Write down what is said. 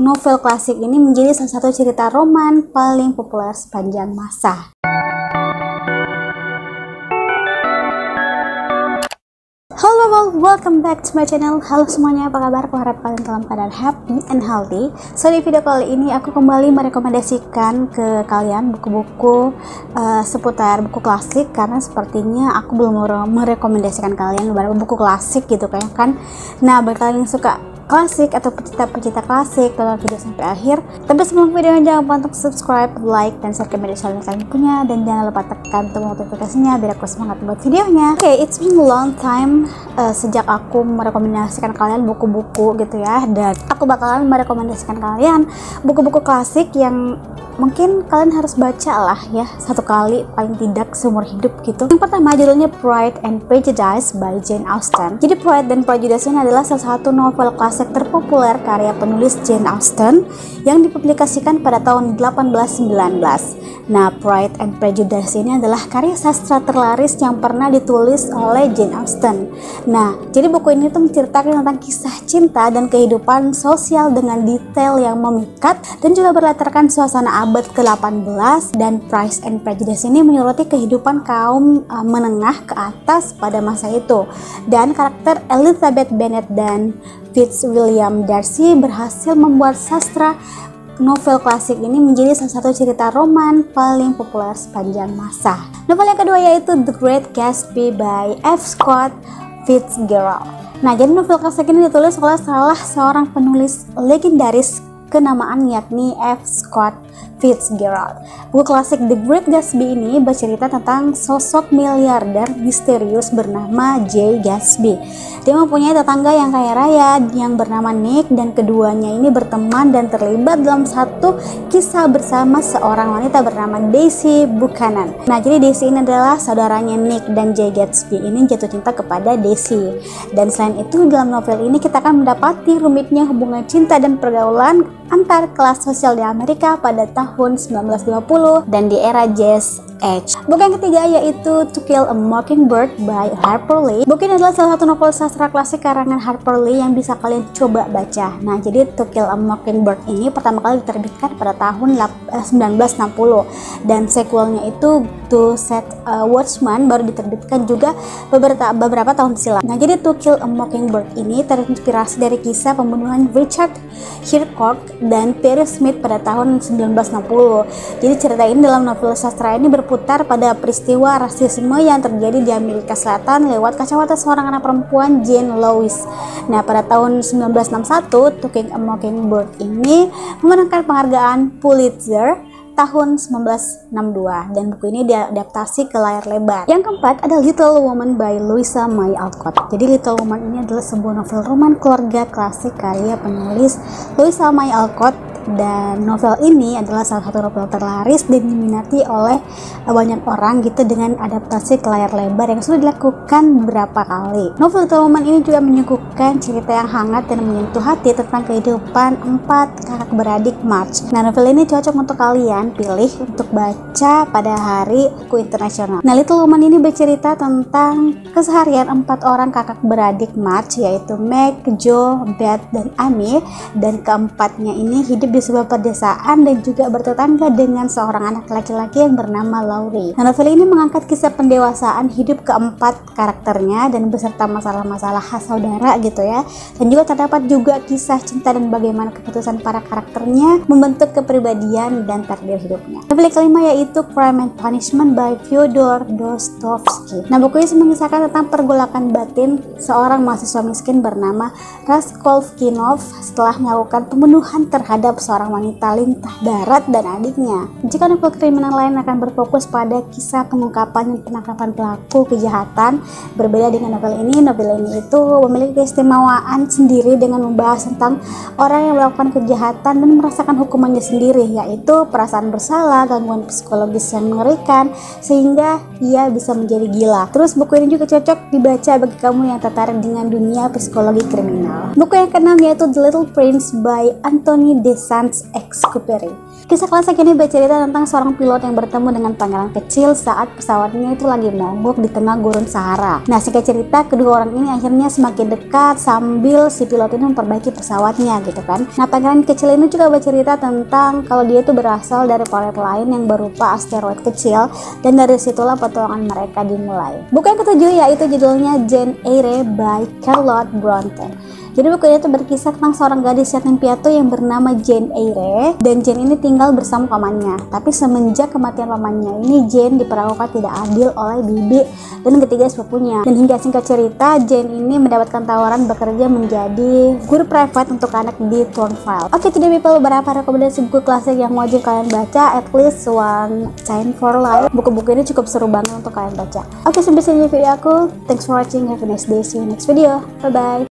Novel klasik ini menjadi salah satu cerita roman paling populer sepanjang masa. Halo, welcome back to my channel. Halo semuanya, apa kabar? Aku harap kalian dalam keadaan happy and healthy. So di video kali ini aku kembali merekomendasikan ke kalian buku-buku seputar buku klasik, karena sepertinya aku belum merekomendasikan kalian beberapa buku klasik gitu kan. Nah, bagi kalian yang suka klasik atau pecinta klasik, tonton video sampai akhir. Tapi sebelum videonya, jangan lupa untuk subscribe, like, dan share ke media sosial yang kalian punya, dan jangan lupa tekan tombol notifikasinya biar aku semangat buat videonya. Oke, it's been a long time sejak aku merekomendasikan kalian buku-buku gitu ya, dan aku bakalan merekomendasikan kalian buku-buku klasik yang mungkin kalian harus baca lah ya, satu kali paling tidak seumur hidup gitu. Yang pertama judulnya Pride and Prejudice by Jane Austen. Jadi Pride and Prejudice ini adalah salah satu novel klasik terpopuler karya penulis Jane Austen yang dipublikasikan pada tahun 1819. Nah, Pride and Prejudice ini adalah karya sastra terlaris yang pernah ditulis oleh Jane Austen. Nah, jadi buku ini tuh menceritakan tentang kisah cinta dan kehidupan sosial dengan detail yang memikat dan juga berlatarkan suasana abad ke-18, dan Pride and Prejudice ini menyoroti kehidupan kaum menengah ke atas pada masa itu. Dan karakter Elizabeth Bennet dan Fitzwilliam Darcy berhasil membuat sastra novel klasik ini menjadi salah satu cerita roman paling populer sepanjang masa. Novel yang kedua yaitu The Great Gatsby by F. Scott Fitzgerald. Nah, jadi novel klasik ini ditulis oleh salah seorang penulis legendaris kenamaan yakni F. Scott Fitzgerald. Buku klasik The Great Gatsby ini bercerita tentang sosok miliarder misterius bernama J. Gatsby. Dia mempunyai tetangga yang kaya raya yang bernama Nick, dan keduanya ini berteman dan terlibat dalam satu kisah bersama seorang wanita bernama Daisy Buchanan. Nah, jadi Daisy ini adalah saudaranya Nick, dan J. Gatsby ini jatuh cinta kepada Daisy. Dan selain itu, dalam novel ini kita akan mendapati rumitnya hubungan cinta dan pergaulan antar kelas sosial di Amerika pada tahun 1920 dan di era Jazz Age. Buku yang ketiga yaitu To Kill a Mockingbird by Harper Lee. Buku ini adalah salah satu novel sastra klasik karangan Harper Lee yang bisa kalian coba baca. Nah, jadi To Kill a Mockingbird ini pertama kali diterbitkan pada tahun 1960, dan sequelnya itu To Set a Watchman baru diterbitkan juga beberapa tahun silam. Nah, jadi To Kill a Mockingbird ini terinspirasi dari kisah pembunuhan Richard Hitchcock dan Perry Smith pada tahun 1960. Jadi cerita ini dalam novel sastra ini berputar pada peristiwa rasisme yang terjadi di Amerika Selatan lewat kacamata seorang anak perempuan, Jane Lois. Nah, pada tahun 1961, To Kill a Mockingbird ini memenangkan penghargaan Pulitzer tahun 1962, dan buku ini diadaptasi ke layar lebar. Yang keempat ada Little Woman by Louisa May Alcott. Jadi Little Woman ini adalah sebuah novel roman keluarga klasik karya penulis Louisa May Alcott, dan novel ini adalah salah satu novel terlaris dan diminati oleh banyak orang gitu dengan adaptasi ke layar lebar yang sudah dilakukan beberapa kali. Novel Little Woman ini juga menyuguhkan cerita yang hangat dan menyentuh hati tentang kehidupan 4 kakak beradik March. Nah, novel ini cocok untuk kalian pilih untuk baca pada hari buku internasional. Nah, Little Woman ini bercerita tentang keseharian 4 orang kakak beradik March, yaitu Meg, Joe, Beth, dan Amy, dan keempatnya ini hidup di sebuah pedesaan dan juga bertetangga dengan seorang anak laki-laki yang bernama Laurie. Nah, novel ini mengangkat kisah pendewasaan hidup keempat karakternya dan beserta masalah-masalah khas saudara gitu ya. Dan juga terdapat juga kisah cinta dan bagaimana keputusan para karakternya membentuk kepribadian dan takdir hidupnya. Novel kelima yaitu Crime and Punishment by Fyodor Dostoevsky. Nah, buku ini mengisahkan tentang pergolakan batin seorang mahasiswa miskin bernama Raskolnikov setelah melakukan pembunuhan terhadap seorang wanita lintah darat dan adiknya. Jika novel kriminal lain akan berfokus pada kisah pengungkapan dan penangkapan pelaku kejahatan, berbeda dengan novel ini itu memiliki keistimewaan sendiri dengan membahas tentang orang yang melakukan kejahatan dan merasakan hukumannya sendiri, yaitu perasaan bersalah, gangguan psikologis yang mengerikan, sehingga ia bisa menjadi gila. Terus buku ini juga cocok dibaca bagi kamu yang tertarik dengan dunia psikologi kriminal. Buku yang keenam yaitu The Little Prince by Anthony de Saint-Exupéry. Kisah klasik ini bercerita tentang seorang pilot yang bertemu dengan pangeran kecil saat pesawatnya itu lagi mogok di tengah gurun Sahara. Nah, singkat cerita, kedua orang ini akhirnya semakin dekat sambil si pilot ini memperbaiki pesawatnya gitu kan. Nah, pangeran kecil ini juga bercerita tentang kalau dia itu berasal dari planet lain yang berupa asteroid kecil, dan dari situlah petualangan mereka dimulai. Buku yang ketujuh yaitu judulnya Jane Eyre by Charlotte Bronte. Jadi buku ini tuh berkisah tentang seorang gadis yatim piatu yang bernama Jane Eyre, dan Jane ini tinggal bersama pamannya. Tapi semenjak kematian pamannya ini, Jane diperlakukan tidak adil oleh bibi dan ketiga sepupunya. Dan hingga singkat cerita, Jane ini mendapatkan tawaran bekerja menjadi guru private untuk anak di Thornfield. Oke, today people, beberapa rekomendasi buku klasik yang wajib kalian baca, at least one time for life. Buku-buku ini cukup seru banget untuk kalian baca. Oke, sampai sini video aku. Thanks for watching. Have a nice day. See you next video. Bye bye.